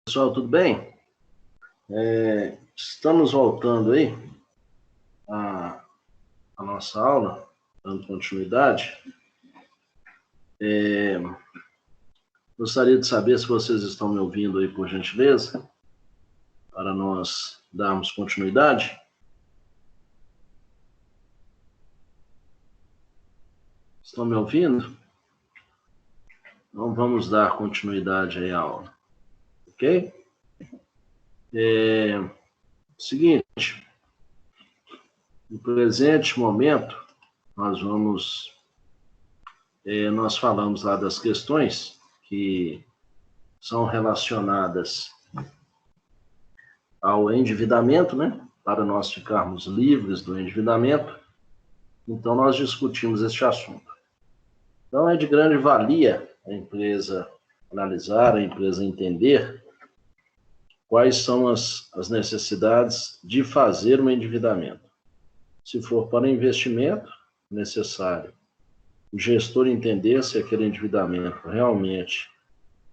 Pessoal, tudo bem? Estamos voltando aí à nossa aula, dando continuidade. Gostaria de saber se vocês estão me ouvindo aí, por gentileza, para nós darmos continuidade. Estão me ouvindo? Então vamos dar continuidade aí à aula, ok? Seguinte, no presente momento, nós falamos lá das questões que são relacionadas ao endividamento, né? Para nós ficarmos livres do endividamento. Então, nós discutimos este assunto. Então, é de grande valia a empresa analisar, a empresa entender quais são as necessidades de fazer um endividamento. Se for para investimento, necessário o gestor entender se aquele endividamento realmente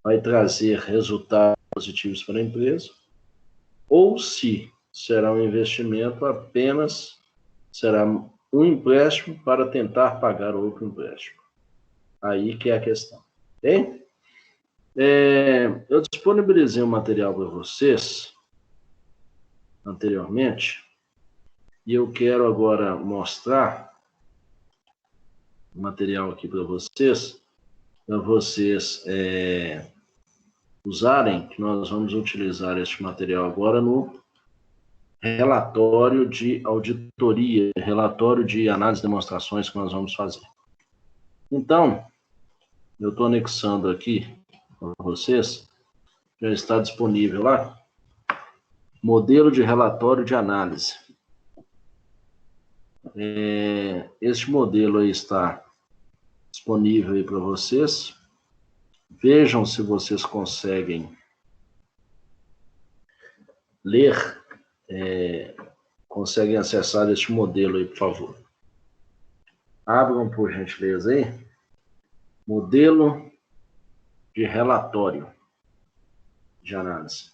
vai trazer resultados positivos para a empresa, ou se será um investimento apenas, será um empréstimo para tentar pagar outro empréstimo. Aí que é a questão. Ok? Eu disponibilizei um material para vocês anteriormente, e eu quero agora mostrar o material aqui para vocês usarem, que nós vamos utilizar este material agora no relatório de auditoria, relatório de análise de demonstrações que nós vamos fazer. Então, eu estou anexando aqui para vocês, já está disponível lá, modelo de relatório de análise. Este modelo aí está disponível aí para vocês. Vejam se vocês conseguem ler, conseguem acessar este modelo aí, por favor. Abram, por gentileza, aí. Modelo de relatório de análise.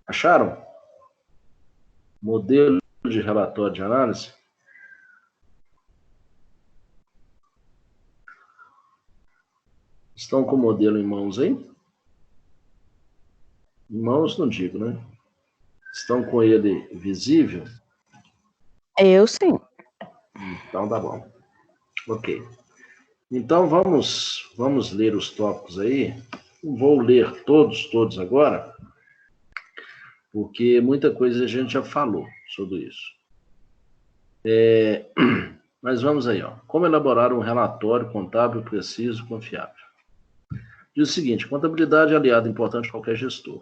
Acharam? Modelo de relatório de análise? Estão com o modelo em mãos aí? Em mãos não digo, né? Estão com ele visível? Eu sim. Então tá bom. Ok. Então vamos ler os tópicos aí. Não vou ler todos agora, porque muita coisa a gente já falou sobre isso. Mas vamos aí, ó. Como elaborar um relatório contábil preciso e confiável? Diz o seguinte: contabilidade é aliado importante a qualquer gestor.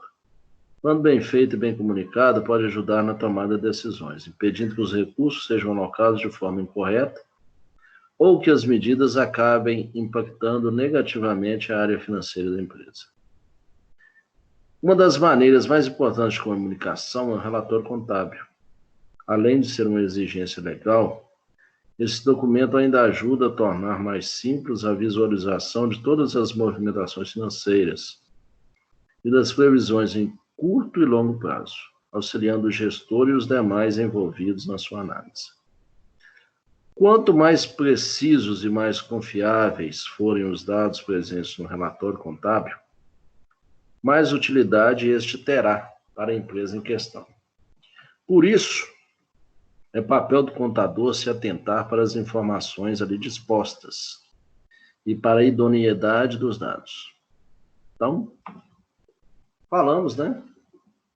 Quando bem feito e bem comunicado, pode ajudar na tomada de decisões, impedindo que os recursos sejam alocados de forma incorreta ou que as medidas acabem impactando negativamente a área financeira da empresa. Uma das maneiras mais importantes de comunicação é o relatório contábil. Além de ser uma exigência legal, esse documento ainda ajuda a tornar mais simples a visualização de todas as movimentações financeiras e das previsões em curto e longo prazo, auxiliando o gestor e os demais envolvidos na sua análise. Quanto mais precisos e mais confiáveis forem os dados presentes no relatório contábil, mais utilidade este terá para a empresa em questão. Por isso, é papel do contador se atentar para as informações ali dispostas e para a idoneidade dos dados. Então, falamos, né?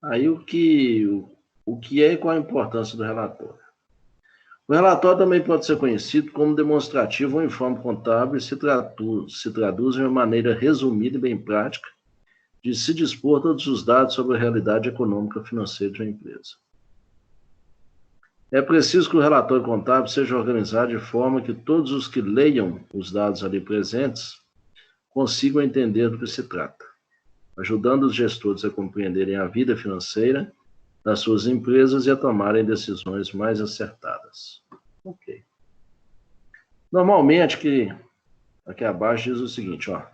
Aí o que é e qual a importância do relatório. O relatório também pode ser conhecido como demonstrativo ou informe contábil e se traduz de uma maneira resumida e bem prática de se dispor todos os dados sobre a realidade econômica e financeira de uma empresa. É preciso que o relatório contábil seja organizado de forma que todos os que leiam os dados ali presentes consigam entender do que se trata, ajudando os gestores a compreenderem a vida financeira das suas empresas e a tomarem decisões mais acertadas. Ok. Normalmente, aqui abaixo diz o seguinte, ó.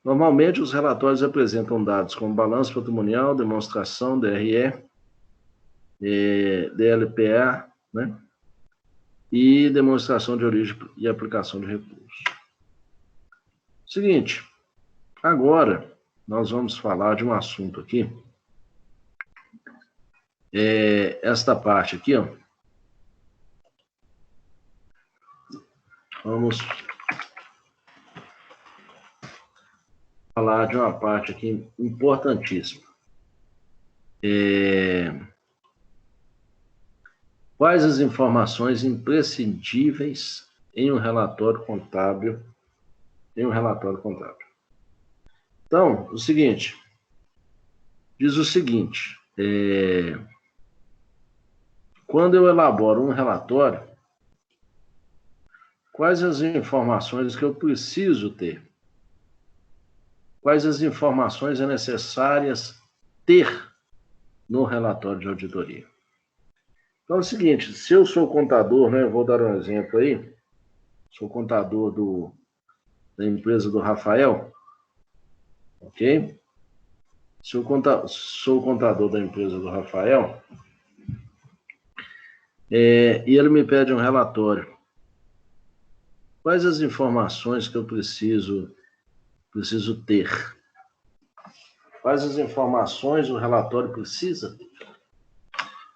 Normalmente, os relatórios apresentam dados como balanço patrimonial, demonstração, DRE, DLPA, né? E demonstração de origem e aplicação de recursos. Seguinte, agora nós vamos falar de um assunto aqui. Esta parte aqui, ó. Vamos falar de uma parte aqui importantíssima. Quais as informações imprescindíveis em um relatório contábil? Então, o seguinte, diz o seguinte, quando eu elaboro um relatório, quais as informações que eu preciso ter? Quais as informações é necessárias ter no relatório de auditoria? Então é o seguinte, se eu sou contador, né, eu vou dar um exemplo aí, sou contador da empresa do Rafael, ok? Sou contador da empresa do Rafael, e ele me pede um relatório. Quais as informações que eu preciso ter? Quais as informações o relatório precisa ter?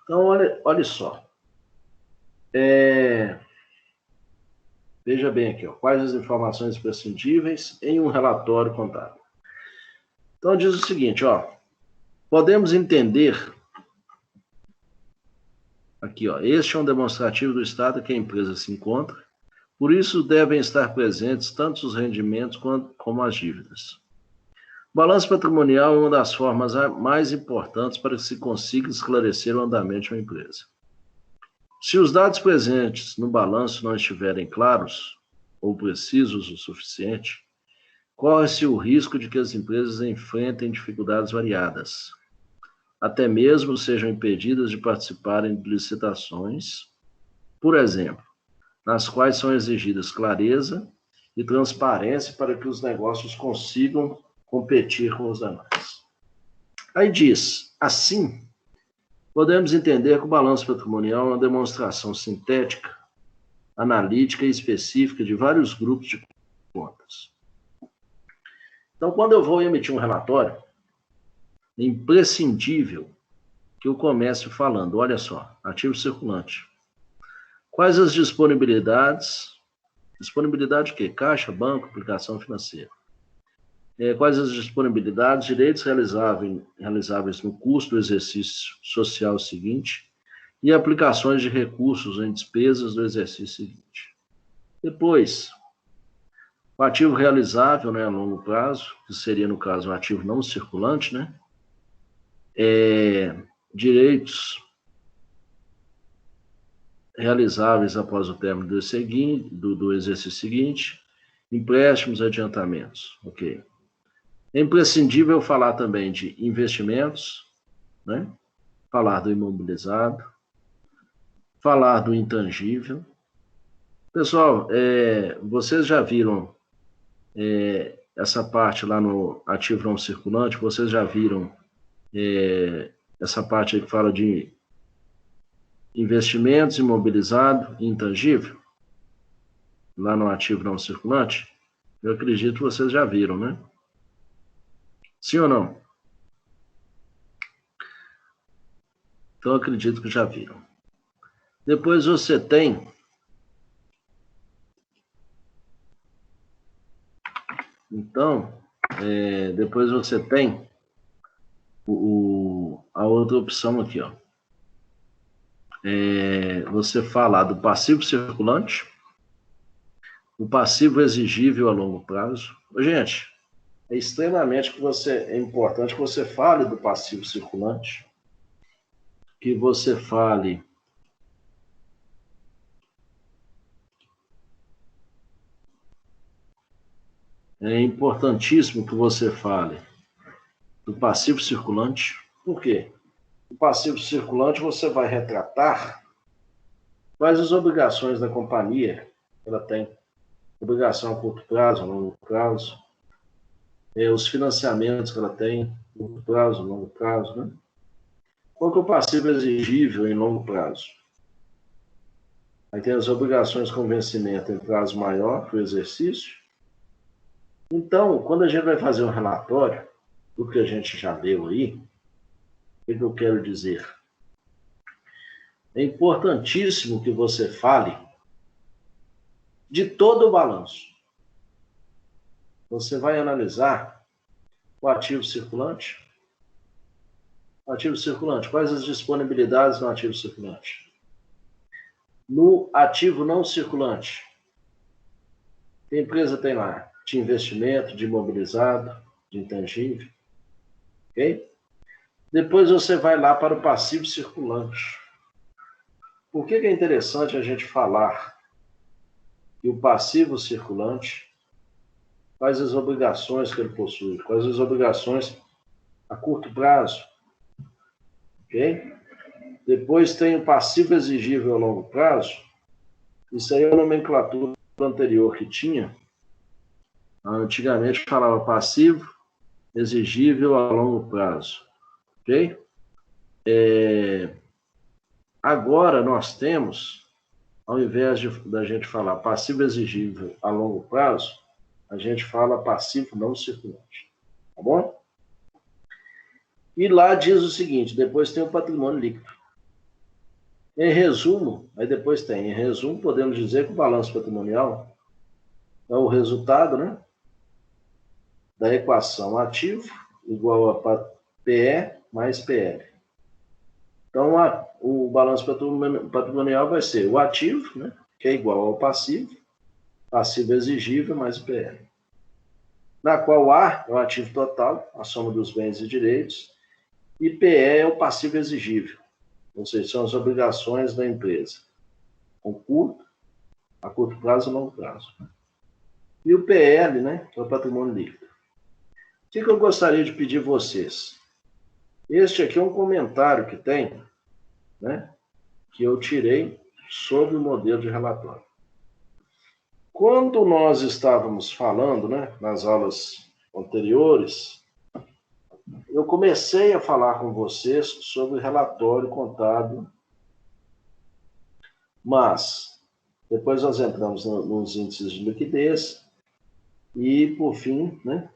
Então, olha só. Veja bem aqui, ó, quais as informações imprescindíveis em um relatório contábil. Então, diz o seguinte, ó, podemos entender, aqui, ó, este é um demonstrativo do estado que a empresa se encontra, por isso devem estar presentes tanto os rendimentos como as dívidas. O balanço patrimonial é uma das formas mais importantes para que se consiga esclarecer o andamento de uma empresa. Se os dados presentes no balanço não estiverem claros ou precisos o suficiente, corre-se o risco de que as empresas enfrentem dificuldades variadas, até mesmo sejam impedidas de participarem de licitações, por exemplo, nas quais são exigidas clareza e transparência para que os negócios consigam competir com os demais. Aí diz, assim, podemos entender que o balanço patrimonial é uma demonstração sintética, analítica e específica de vários grupos de contas. Então, quando eu vou emitir um relatório, é imprescindível que eu comece falando, olha só, ativo circulante. Quais as disponibilidades? Disponibilidade o quê? Caixa, banco, aplicação financeira. Quais as disponibilidades, direitos realizáveis no curso do exercício social seguinte e aplicações de recursos em despesas do exercício seguinte. Depois, o ativo realizável, né, a longo prazo, que seria, no caso, um ativo não circulante, né? Direitos realizáveis após o término do exercício seguinte, empréstimos, adiantamentos, ok? É imprescindível falar também de investimentos, né? Falar do imobilizado, falar do intangível. Pessoal, vocês já viram essa parte lá no ativo não circulante? Vocês já viram essa parte aí que fala de investimentos, imobilizado e intangível? Lá no ativo não circulante? Eu acredito que vocês já viram, né? Sim ou não? Então, eu acredito que já viram. Depois você tem depois você tem a outra opção aqui, ó. Você falar do passivo circulante, o passivo exigível a longo prazo. Gente, é extremamente importante que você fale do passivo circulante, que você fale é importantíssimo que você fale do passivo circulante. Por quê? O passivo circulante você vai retratar quais as obrigações da companhia ela tem. Obrigação a curto prazo, a longo prazo. os financiamentos que ela tem, curto prazo, longo prazo, né? Qual que é o passivo exigível em longo prazo? Aí tem as obrigações com vencimento em prazo maior para o exercício. Então, quando a gente vai fazer um relatório do que a gente já leu aí, o que eu quero dizer? É importantíssimo que você fale de todo o balanço. Você vai analisar o ativo circulante. O ativo circulante, quais as disponibilidades no ativo circulante? No ativo não circulante, que a empresa tem lá? De investimento, de imobilizado, de intangível. Ok? Depois você vai lá para o passivo circulante. Por que é interessante a gente falar que o passivo circulante, quais as obrigações que ele possui, quais as obrigações a curto prazo, ok? Depois tem o passivo exigível a longo prazo. Isso aí é a nomenclatura anterior que tinha. Antigamente falava passivo exigível a longo prazo, ok? Agora nós temos, ao invés da gente falar passivo exigível a longo prazo, a gente fala passivo não circulante, tá bom? E lá diz o seguinte, depois tem o patrimônio líquido. Em resumo, aí depois tem, em resumo, podemos dizer que o balanço patrimonial é o resultado, né, da equação ativo igual a PE mais PL. Então, o balanço patrimonial vai ser o ativo, né, que é igual ao passivo exigível mais o PL. Na qual A é o ativo total, a soma dos bens e direitos, e PE é o passivo exigível, ou seja, são as obrigações da empresa, a curto prazo e longo prazo. E o PL, né, que é o patrimônio líquido. O que eu gostaria de pedir a vocês? Este aqui é um comentário que tem, né, que eu tirei sobre o modelo de relatório. Quando nós estávamos falando, né, nas aulas anteriores, eu comecei a falar com vocês sobre relatório contábil, mas depois nós entramos nos índices de liquidez e, por fim, né,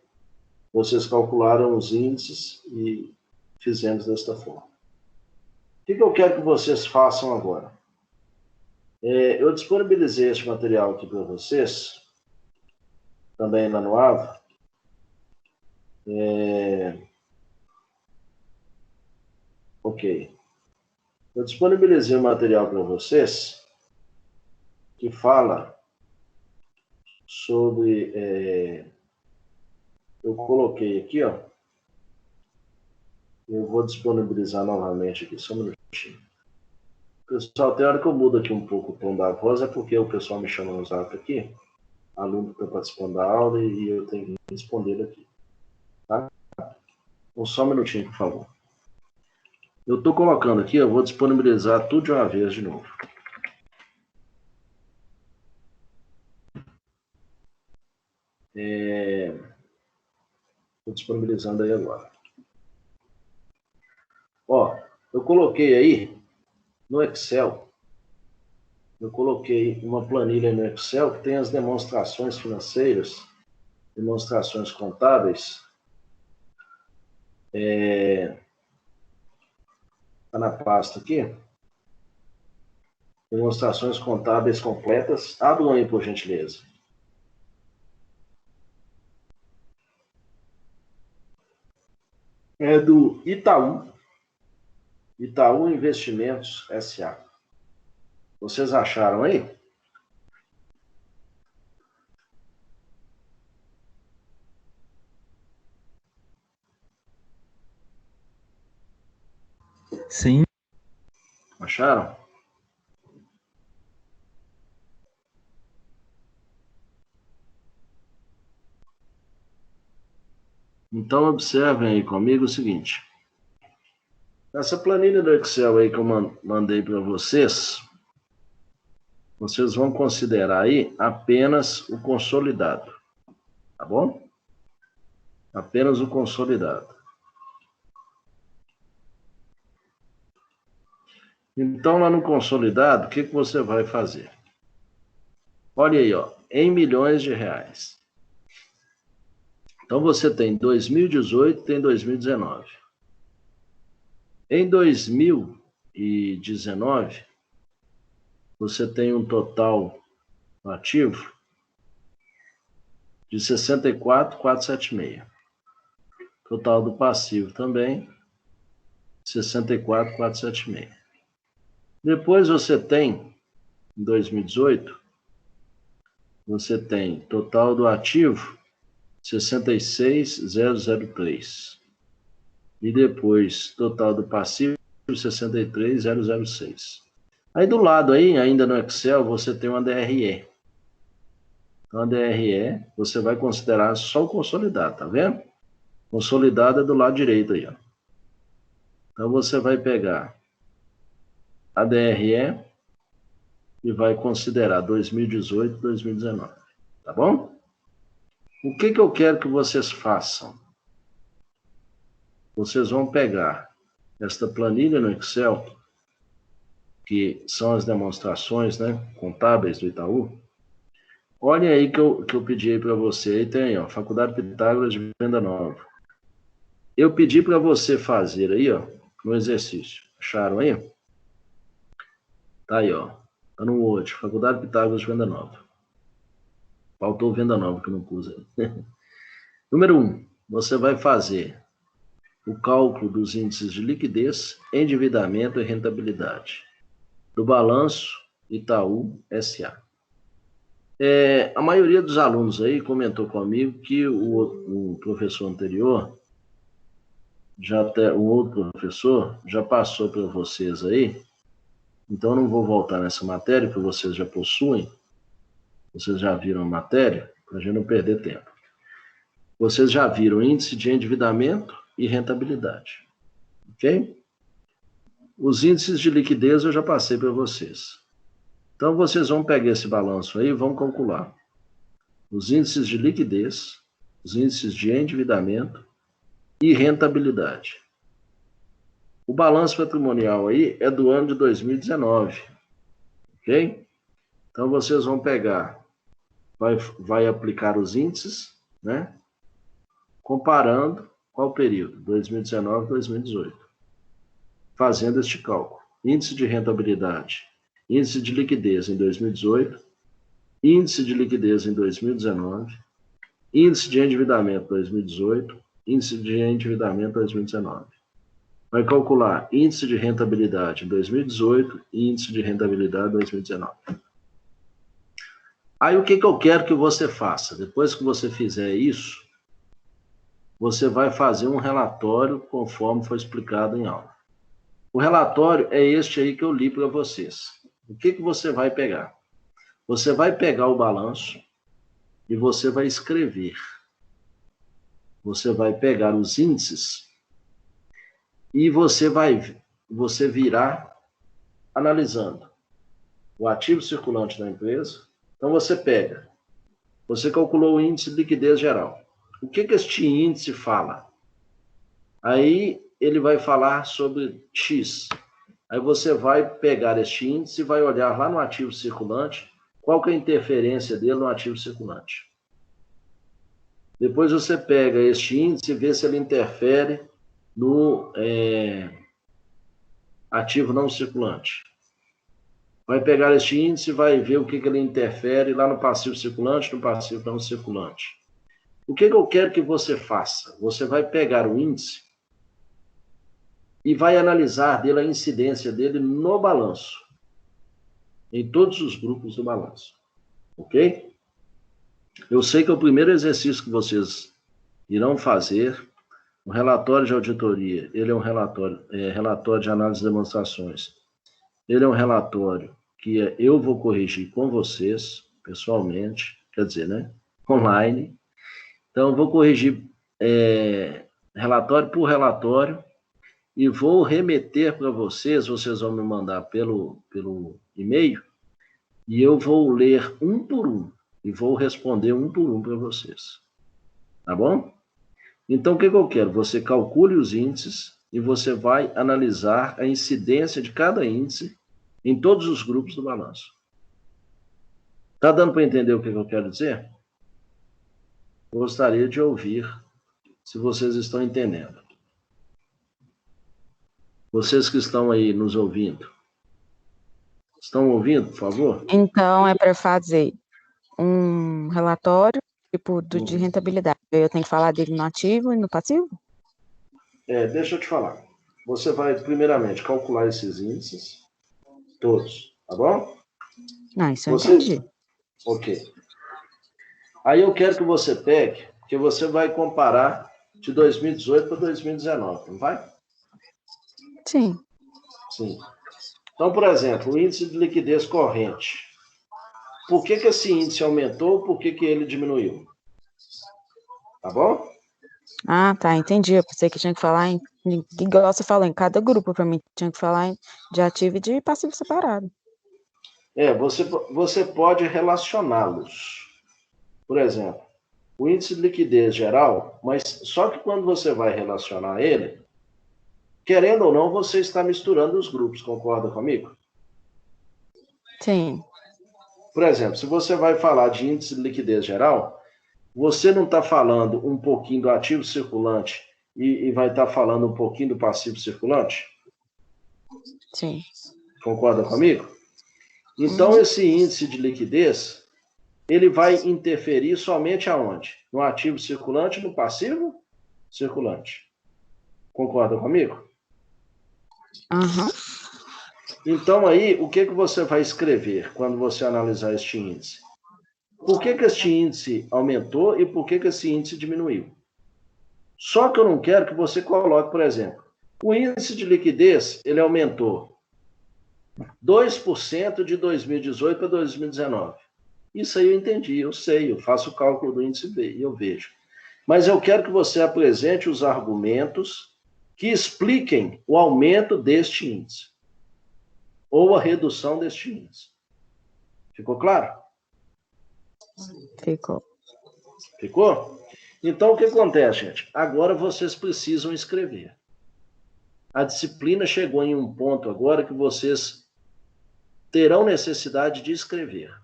vocês calcularam os índices e fizemos desta forma. O que eu quero que vocês façam agora? Eu disponibilizei este material aqui para vocês, também lá no AVA. Ok. Eu disponibilizei um material para vocês que fala sobre... eu coloquei aqui, ó. Eu vou disponibilizar novamente aqui, só um minutinho. Pessoal, tem hora que eu mudo aqui um pouco o tom da voz, é porque o pessoal me chama no zap aqui, aluno que está participando da aula, e eu tenho que responder aqui. Tá? Então, só um minutinho, por favor. Eu estou colocando aqui, eu vou disponibilizar tudo de uma vez de novo. Estou disponibilizando aí agora. Ó, eu coloquei aí no Excel, eu coloquei uma planilha no Excel que tem as demonstrações financeiras, demonstrações contábeis. Está na pasta aqui. Demonstrações contábeis completas. Abram aí, por gentileza. É do Itaú. Itaú Investimentos S.A. Vocês acharam aí? Sim. Acharam? Então, observem aí comigo o seguinte. Essa planilha do Excel aí que eu mandei para vocês, vocês vão considerar aí apenas o consolidado, tá bom? Apenas o consolidado. Então, lá no consolidado, o que você vai fazer? Olha aí, ó, em milhões de reais. Então, você tem 2018, tem 2019. Em 2019, você tem um total ativo de 64,476. Total do passivo também, 64,476. Depois você tem, em 2018, você tem total do ativo 66,003. E depois, total do passivo 63,006. Aí do lado aí, ainda no Excel, você tem uma DRE. Então a DRE, você vai considerar só o consolidado, tá vendo? Consolidado é do lado direito aí, ó. Então você vai pegar a DRE e vai considerar 2018 e 2019, tá bom? O que eu quero que vocês façam? Vocês vão pegar esta planilha no Excel, que são as demonstrações, né, contábeis do Itaú. Olha aí que eu pedi aí para você. Aí tem, ó, Faculdade Pitágoras de Venda Nova. Eu pedi para você fazer aí, ó, no exercício. Acharam aí? Tá aí, ó. Tá no Word. Faculdade Pitágoras de Venda Nova. Faltou Venda Nova que eu não pus aí. Número 1. Você vai fazer o cálculo dos índices de liquidez, endividamento e rentabilidade do balanço Itaú S.A. A maioria dos alunos aí comentou comigo que o professor anterior, o outro professor, já passou para vocês aí, então não vou voltar nessa matéria, que vocês já possuem, vocês já viram a matéria, para a gente não perder tempo. Vocês já viram índice de endividamento e rentabilidade, ok? Os índices de liquidez eu já passei para vocês. Então, vocês vão pegar esse balanço aí e vão calcular os índices de liquidez, os índices de endividamento e rentabilidade. O balanço patrimonial aí é do ano de 2019, ok? Então, vocês vão pegar, vai aplicar os índices, né? Comparando qual período? 2019 e 2018. Fazendo este cálculo. Índice de rentabilidade, índice de liquidez em 2018, índice de liquidez em 2019, índice de endividamento 2018, índice de endividamento 2019. Vai calcular índice de rentabilidade em 2018 e índice de rentabilidade 2019. Aí o que eu quero que você faça? Depois que você fizer isso, você vai fazer um relatório conforme foi explicado em aula. O relatório é este aí que eu li para vocês. O que você vai pegar? Você vai pegar o balanço e você vai escrever. Você vai pegar os índices e você virá analisando o ativo circulante da empresa. Então você pega, você calculou o índice de liquidez geral. O que este índice fala? Aí ele vai falar sobre X. Aí você vai pegar este índice e vai olhar lá no ativo circulante, qual que é a interferência dele no ativo circulante. Depois você pega este índice e vê se ele interfere no ativo não circulante. Vai pegar este índice e vai ver o que ele interfere lá no passivo circulante, no passivo não circulante. O que eu quero que você faça? Você vai pegar o índice e vai analisar dele a incidência dele no balanço, em todos os grupos do balanço, ok? Eu sei que é o primeiro exercício que vocês irão fazer. O relatório de auditoria, ele é um relatório de análise de demonstrações. Ele é um relatório que eu vou corrigir com vocês, pessoalmente, quer dizer, né, online. Então, eu vou corrigir relatório por relatório e vou remeter para vocês vão me mandar pelo e-mail, e eu vou ler um por um, e vou responder um por um para vocês. Tá bom? Então, o que eu quero? Você calcule os índices e você vai analisar a incidência de cada índice em todos os grupos do balanço. Está dando para entender o que eu quero dizer? Gostaria de ouvir se vocês estão entendendo. Vocês que estão aí nos ouvindo, estão ouvindo, por favor? Então, é para fazer um relatório, tipo, de rentabilidade. Eu tenho que falar dele no ativo e no passivo? Deixa eu te falar. Você vai, primeiramente, calcular esses índices, todos, tá bom? Não, isso eu entendi. Ok. Aí eu quero que você pegue, que você vai comparar de 2018 para 2019, não vai? Sim. Sim. Então, por exemplo, o índice de liquidez corrente. Por que esse índice aumentou, por que ele diminuiu? Tá bom? Ah, tá, entendi. Eu pensei que tinha que falar igual você falou, em cada grupo, para mim, tinha que falar de ativo e de passivo separado. Você pode relacioná-los. Por exemplo, o índice de liquidez geral, mas só que quando você vai relacionar ele, querendo ou não, você está misturando os grupos, concorda comigo? Sim. Por exemplo, se você vai falar de índice de liquidez geral, você não está falando um pouquinho do ativo circulante e vai estar falando um pouquinho do passivo circulante? Sim. Concorda comigo? Então, esse índice de liquidez, ele vai interferir somente aonde? No ativo circulante e no passivo circulante. Concorda comigo? Aham. Então, aí, o que você vai escrever quando você analisar este índice? Por que este índice aumentou e por que esse índice diminuiu? Só que eu não quero que você coloque, por exemplo, o índice de liquidez, ele aumentou 2% de 2018 para 2019. Isso aí eu entendi, eu sei, eu faço o cálculo do índice e eu vejo. Mas eu quero que você apresente os argumentos que expliquem o aumento deste índice ou a redução deste índice. Ficou claro? Ficou. Ficou? Então, o que acontece, gente? Agora vocês precisam escrever. A disciplina chegou em um ponto agora que vocês terão necessidade de escrever.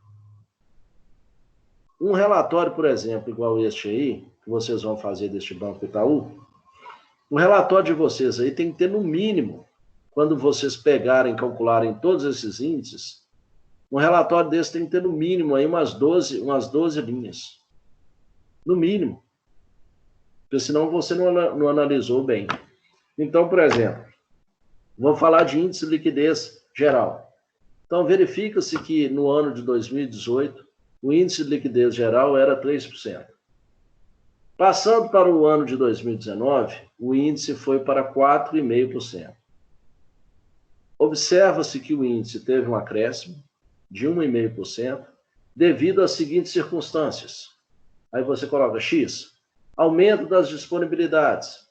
Um relatório, por exemplo, igual este aí, que vocês vão fazer deste Banco Itaú, o relatório de vocês aí tem que ter, no mínimo, quando vocês pegarem e calcularem todos esses índices, um relatório desse tem que ter, no mínimo, aí umas 12 linhas. No mínimo. Porque senão você não analisou bem. Então, por exemplo, vou falar de índice de liquidez geral. Então, verifica-se que no ano de 2018, o índice de liquidez geral era 3%. Passando para o ano de 2019, o índice foi para 4,5%. Observa-se que o índice teve um acréscimo de 1,5% devido às seguintes circunstâncias. Aí você coloca X, aumento das disponibilidades.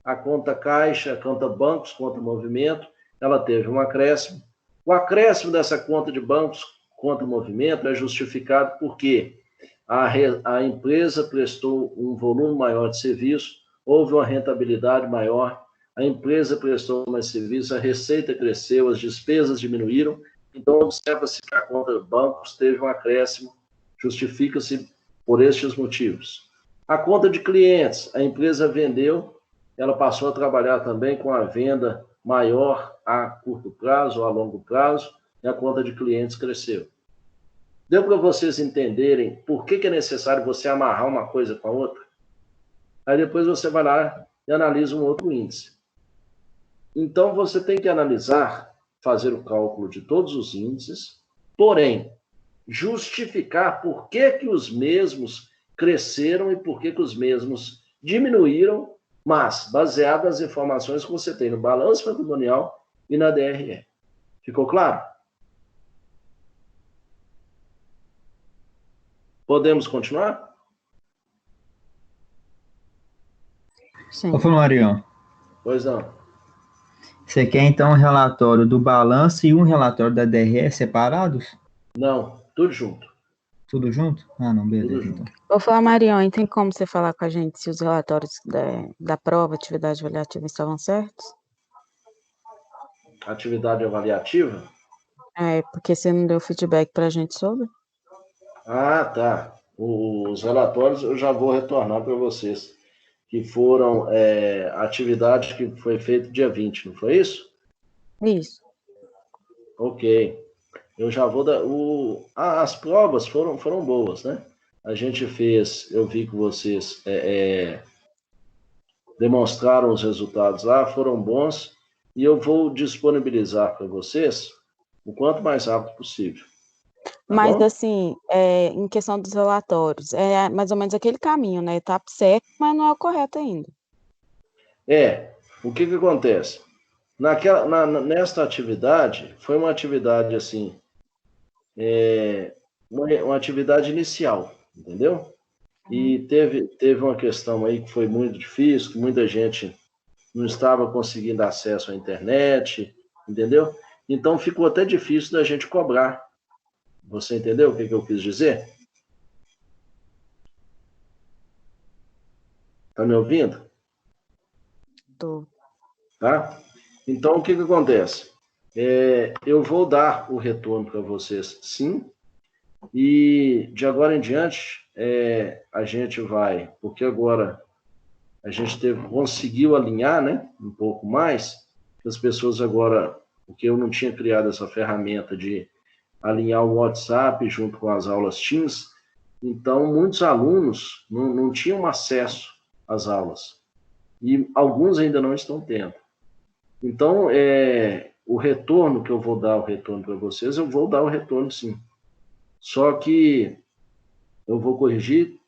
A conta caixa, a conta bancos, conta movimento, ela teve um acréscimo. O acréscimo dessa conta de bancos, conta movimento, é justificado porque a empresa prestou um volume maior de serviço, houve uma rentabilidade maior, a empresa prestou mais serviço, a receita cresceu, as despesas diminuíram, então observa-se que a conta de bancos teve um acréscimo, justifica-se por estes motivos. A conta de clientes, a empresa vendeu, ela passou a trabalhar também com a venda maior a curto prazo ou a longo prazo, e a conta de clientes cresceu. Deu para vocês entenderem por que é necessário você amarrar uma coisa com a outra? Aí depois você vai lá e analisa um outro índice. Então, você tem que analisar, fazer o cálculo de todos os índices, porém, justificar por que os mesmos cresceram e por que os mesmos diminuíram, mas baseado nas informações que você tem no balanço patrimonial e na DRE. Ficou claro? Podemos continuar? Sim. Ô, Florian, Pois não. você quer então um relatório do balanço e um relatório da DRE separados? Não, tudo junto. Tudo junto? Ah, não, Tudo beleza, junto. então. Ô, Flamarion, tem como você falar com a gente se os relatórios da prova, atividade avaliativa estavam certos? Atividade avaliativa? É, porque você não deu feedback pra gente sobre? Ah, tá. Os relatórios eu já vou retornar para vocês, que foram atividade que foi feita dia 20, não foi isso? Isso. Ok. Eu já vou dar. As provas foram boas, né? A gente fez, eu vi que vocês demonstraram os resultados lá, foram bons, e eu vou disponibilizar para vocês o quanto mais rápido possível. Tá Mas, bom? assim, em questão dos relatórios, é mais ou menos aquele caminho, né? Tá certo, mas não é o correto ainda. O que acontece? Nesta atividade, foi uma atividade assim, uma atividade inicial, entendeu? E teve uma questão aí que foi muito difícil, que muita gente não estava conseguindo acesso à internet, entendeu? Então ficou até difícil da gente cobrar. Você entendeu o que eu quis dizer? Tá me ouvindo? Tô. Tá? Então o que acontece? Eu vou dar o retorno para vocês, sim, e de agora em diante a gente vai, porque agora a gente conseguiu alinhar, né, um pouco mais, que as pessoas agora, porque eu não tinha criado essa ferramenta de alinhar o WhatsApp junto com as aulas Teams, então muitos alunos não tinham acesso às aulas, e alguns ainda não estão tendo. Então, o retorno que eu vou dar, o retorno para vocês, eu vou dar o retorno sim. Só que eu vou corrigir,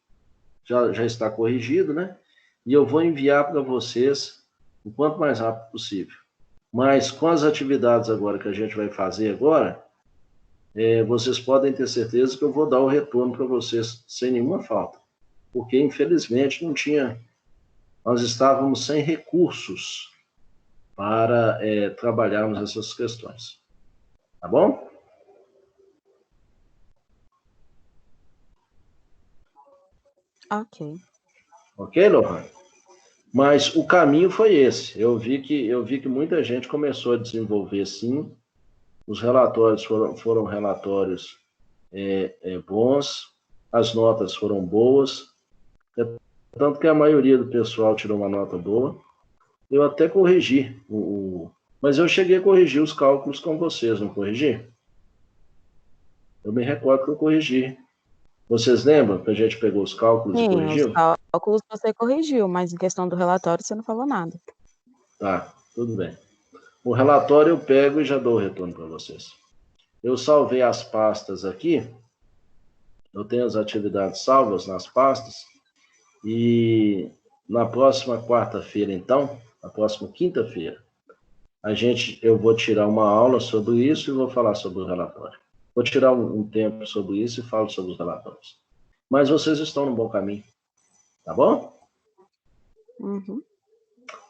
já está corrigido, né? E eu vou enviar para vocês o quanto mais rápido possível. Mas com as atividades agora que a gente vai fazer agora, vocês podem ter certeza que eu vou dar o retorno para vocês sem nenhuma falta. Porque, infelizmente, nós estávamos sem recursos para trabalharmos essas questões. Tá bom? Ok. Ok, Lohan? Mas o caminho foi esse. Eu vi que muita gente começou a desenvolver, sim. Os relatórios foram relatórios bons, as notas foram boas, tanto que a maioria do pessoal tirou uma nota boa. Eu até corrigi, mas eu cheguei a corrigir os cálculos com vocês, não corrigi? Eu me recordo que eu corrigi. Vocês lembram que a gente pegou os cálculos e Sim, os corrigiu? cálculos você corrigiu, mas em questão do relatório você não falou nada. Tá, tudo bem. O relatório eu pego e já dou o retorno para vocês. Eu salvei as pastas aqui, eu tenho as atividades salvas nas pastas, e na próxima quarta-feira, então, na próxima quinta-feira, eu vou tirar uma aula sobre isso e vou falar sobre o relatório. Vou tirar um tempo sobre isso e falo sobre os relatórios. Mas vocês estão no bom caminho, tá bom? Uhum.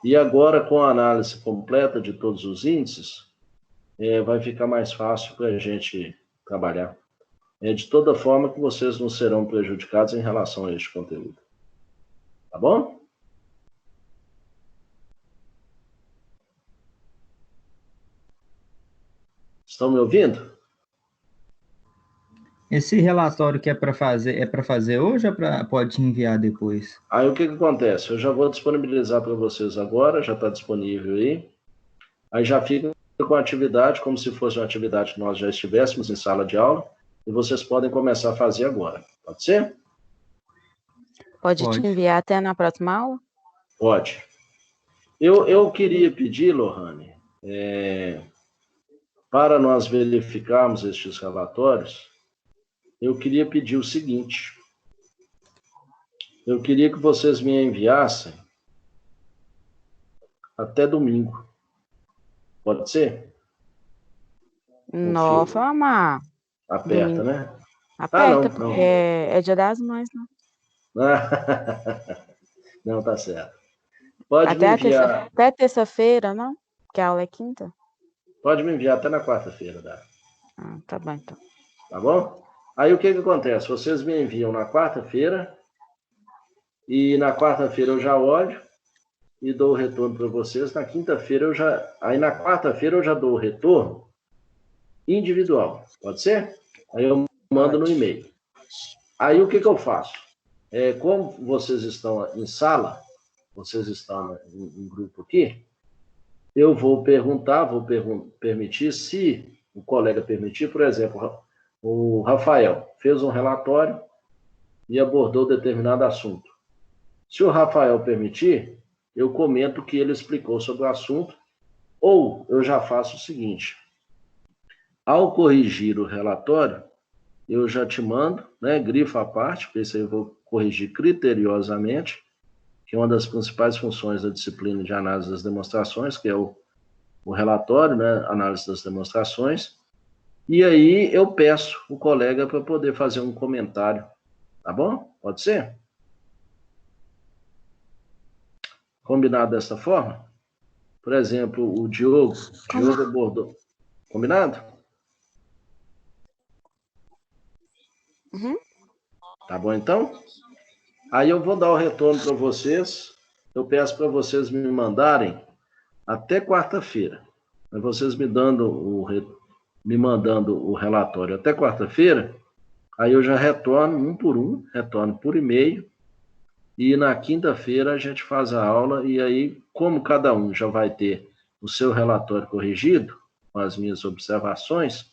E agora, com a análise completa de todos os índices, vai ficar mais fácil para a gente trabalhar. De toda forma que vocês não serão prejudicados em relação a este conteúdo. Tá bom? Estão me ouvindo? Esse relatório que é para fazer hoje ou pode enviar depois? Aí o que acontece? Eu já vou disponibilizar para vocês agora, já está disponível aí. Aí já fica com a atividade como se fosse uma atividade que nós já estivéssemos em sala de aula, e vocês podem começar a fazer agora. Pode ser? Pode te Pode. enviar até na próxima aula? Pode. Eu queria pedir, Lohane, para nós verificarmos estes relatórios, eu queria pedir o seguinte. Eu queria que vocês me enviassem até domingo. Pode ser? Nossa, Amar. Aperta, Domingo. né? Aperta, Não. porque é Dia das Mães, né? Não, tá certo. Pode me enviar. Até terça-feira, não? Porque a aula é quinta. Pode me enviar até na quarta-feira, tá? Ah, tá bom, então. Tá bom? Aí o que acontece? Vocês me enviam na quarta-feira, e na quarta-feira eu já olho e dou o retorno para vocês. Na quinta-feira eu já... Aí na quarta-feira eu já dou o retorno individual, pode ser? Aí eu mando no e-mail. Aí o que eu faço? Como vocês estão em sala, vocês estão em grupo aqui, eu vou perguntar, permitir, se o colega permitir, por exemplo, o Rafael fez um relatório e abordou determinado assunto. Se o Rafael permitir, eu comento o que ele explicou sobre o assunto, ou eu já faço o seguinte: ao corrigir o relatório, eu já te mando, né, grifo à parte, porque isso aí eu vou corrigir criteriosamente, que é uma das principais funções da disciplina de análise das demonstrações, que é o relatório, né, análise das demonstrações, e aí eu peço o colega para poder fazer um comentário, tá bom? Pode ser? Combinado dessa forma? Por exemplo, o Diogo abordou. Combinado? Uhum. Tá bom, então? Aí eu vou dar o retorno para vocês. Eu peço para vocês me mandarem até quarta-feira. Vocês me mandando o relatório até quarta-feira, aí eu já retorno um por um, retorno por e-mail, e na quinta-feira a gente faz a aula, e aí, como cada um já vai ter o seu relatório corrigido, com as minhas observações,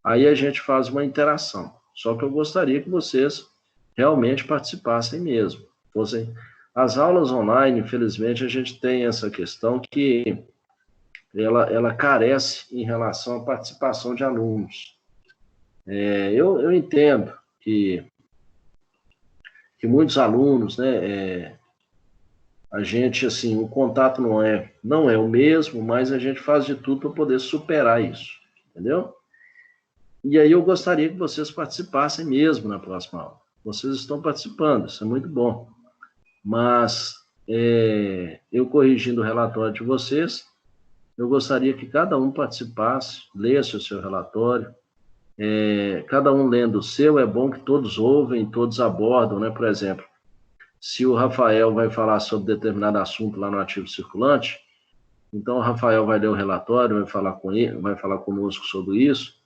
aí a gente faz uma interação. Só que eu gostaria que vocês realmente participassem mesmo. As aulas online, infelizmente, a gente tem essa questão que ela carece em relação à participação de alunos. Eu entendo que muitos alunos, né, a gente, assim, o contato não é o mesmo, mas a gente faz de tudo para poder superar isso, entendeu? E aí eu gostaria que vocês participassem mesmo na próxima aula. Vocês estão participando, isso é muito bom. Mas eu corrigindo o relatório de vocês, eu gostaria que cada um participasse, lesse o seu relatório. Cada um lendo o seu, é bom que todos ouvem, todos abordam, né? Por exemplo, se o Rafael vai falar sobre determinado assunto lá no ativo circulante, então o Rafael vai ler o relatório, vai falar com ele, vai falar conosco sobre isso.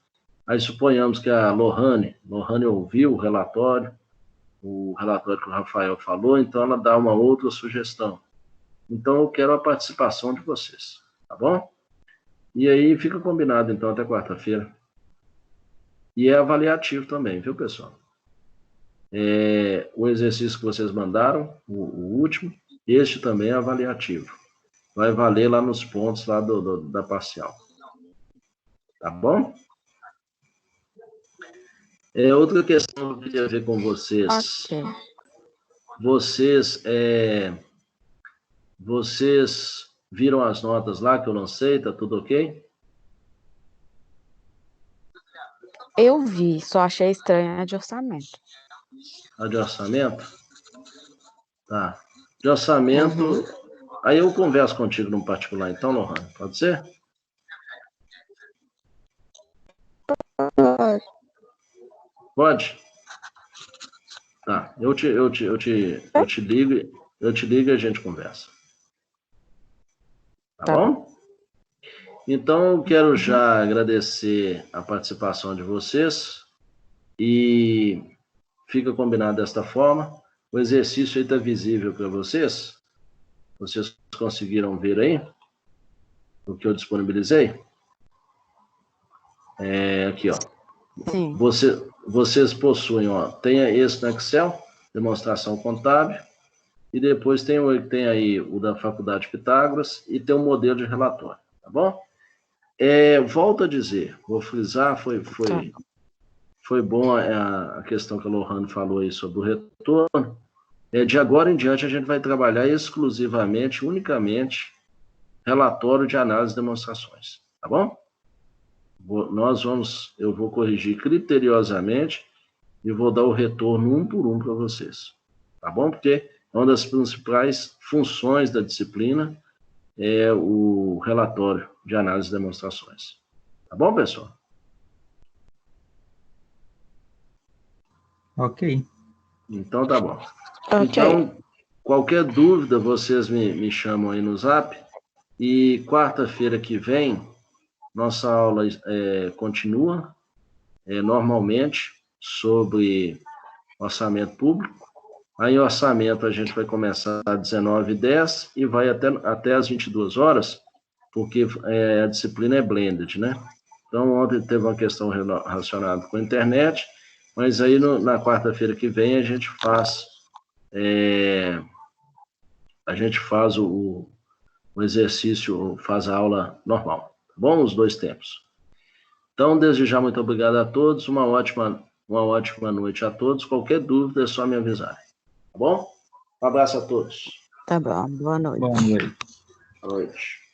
Aí suponhamos que a Lohane ouviu o relatório que o Rafael falou, então ela dá uma outra sugestão. Então eu quero a participação de vocês, tá bom? E aí fica combinado, então, até quarta-feira. E é avaliativo também, viu, pessoal? O exercício que vocês mandaram, o último, este também é avaliativo. Vai valer lá nos pontos lá da parcial. Tá bom? Outra questão que eu queria ver com vocês. Ok. Vocês viram as notas lá que eu lancei? Tá tudo ok? Eu vi, só achei estranha a de orçamento. A de orçamento? Tá. De orçamento, Uhum. aí eu converso contigo no particular, então, Lohane, pode ser? Pode? Tá. Eu te ligo e a gente conversa. Tá bom? Então, eu quero já agradecer a participação de vocês e fica combinado desta forma. O exercício aí está visível para vocês? Vocês conseguiram ver aí o que eu disponibilizei? Aqui, ó. Sim. Vocês possuem, ó, tem esse no Excel, demonstração contábil, e depois tem aí o da Faculdade Pitágoras e tem um modelo de relatório, tá bom? Volto a dizer, vou frisar, foi bom a questão que a Lohane falou aí sobre o retorno. De agora em diante, a gente vai trabalhar exclusivamente, unicamente, relatório de análise de demonstrações, tá bom? Eu vou corrigir criteriosamente e vou dar o retorno um por um para vocês, tá bom? Porque uma das principais funções da disciplina é o relatório de análise de demonstrações. Tá bom, pessoal? Ok. Então tá bom. Ok. Então, qualquer dúvida, vocês me chamam aí no Zap. E quarta-feira que vem, nossa aula continua normalmente sobre orçamento público. Aí, orçamento, a gente vai começar às 19h10 e vai até às 22 horas, porque a disciplina é blended, né? Então, ontem teve uma questão relacionada com a internet, mas aí na quarta-feira que vem a gente faz o exercício, faz a aula normal, tá bom? Os dois tempos. Então, desde já, muito obrigado a todos, uma ótima noite a todos. Qualquer dúvida é só me avisar, tá bom? Um abraço a todos. Tá bom, boa noite. Boa noite. Boa noite.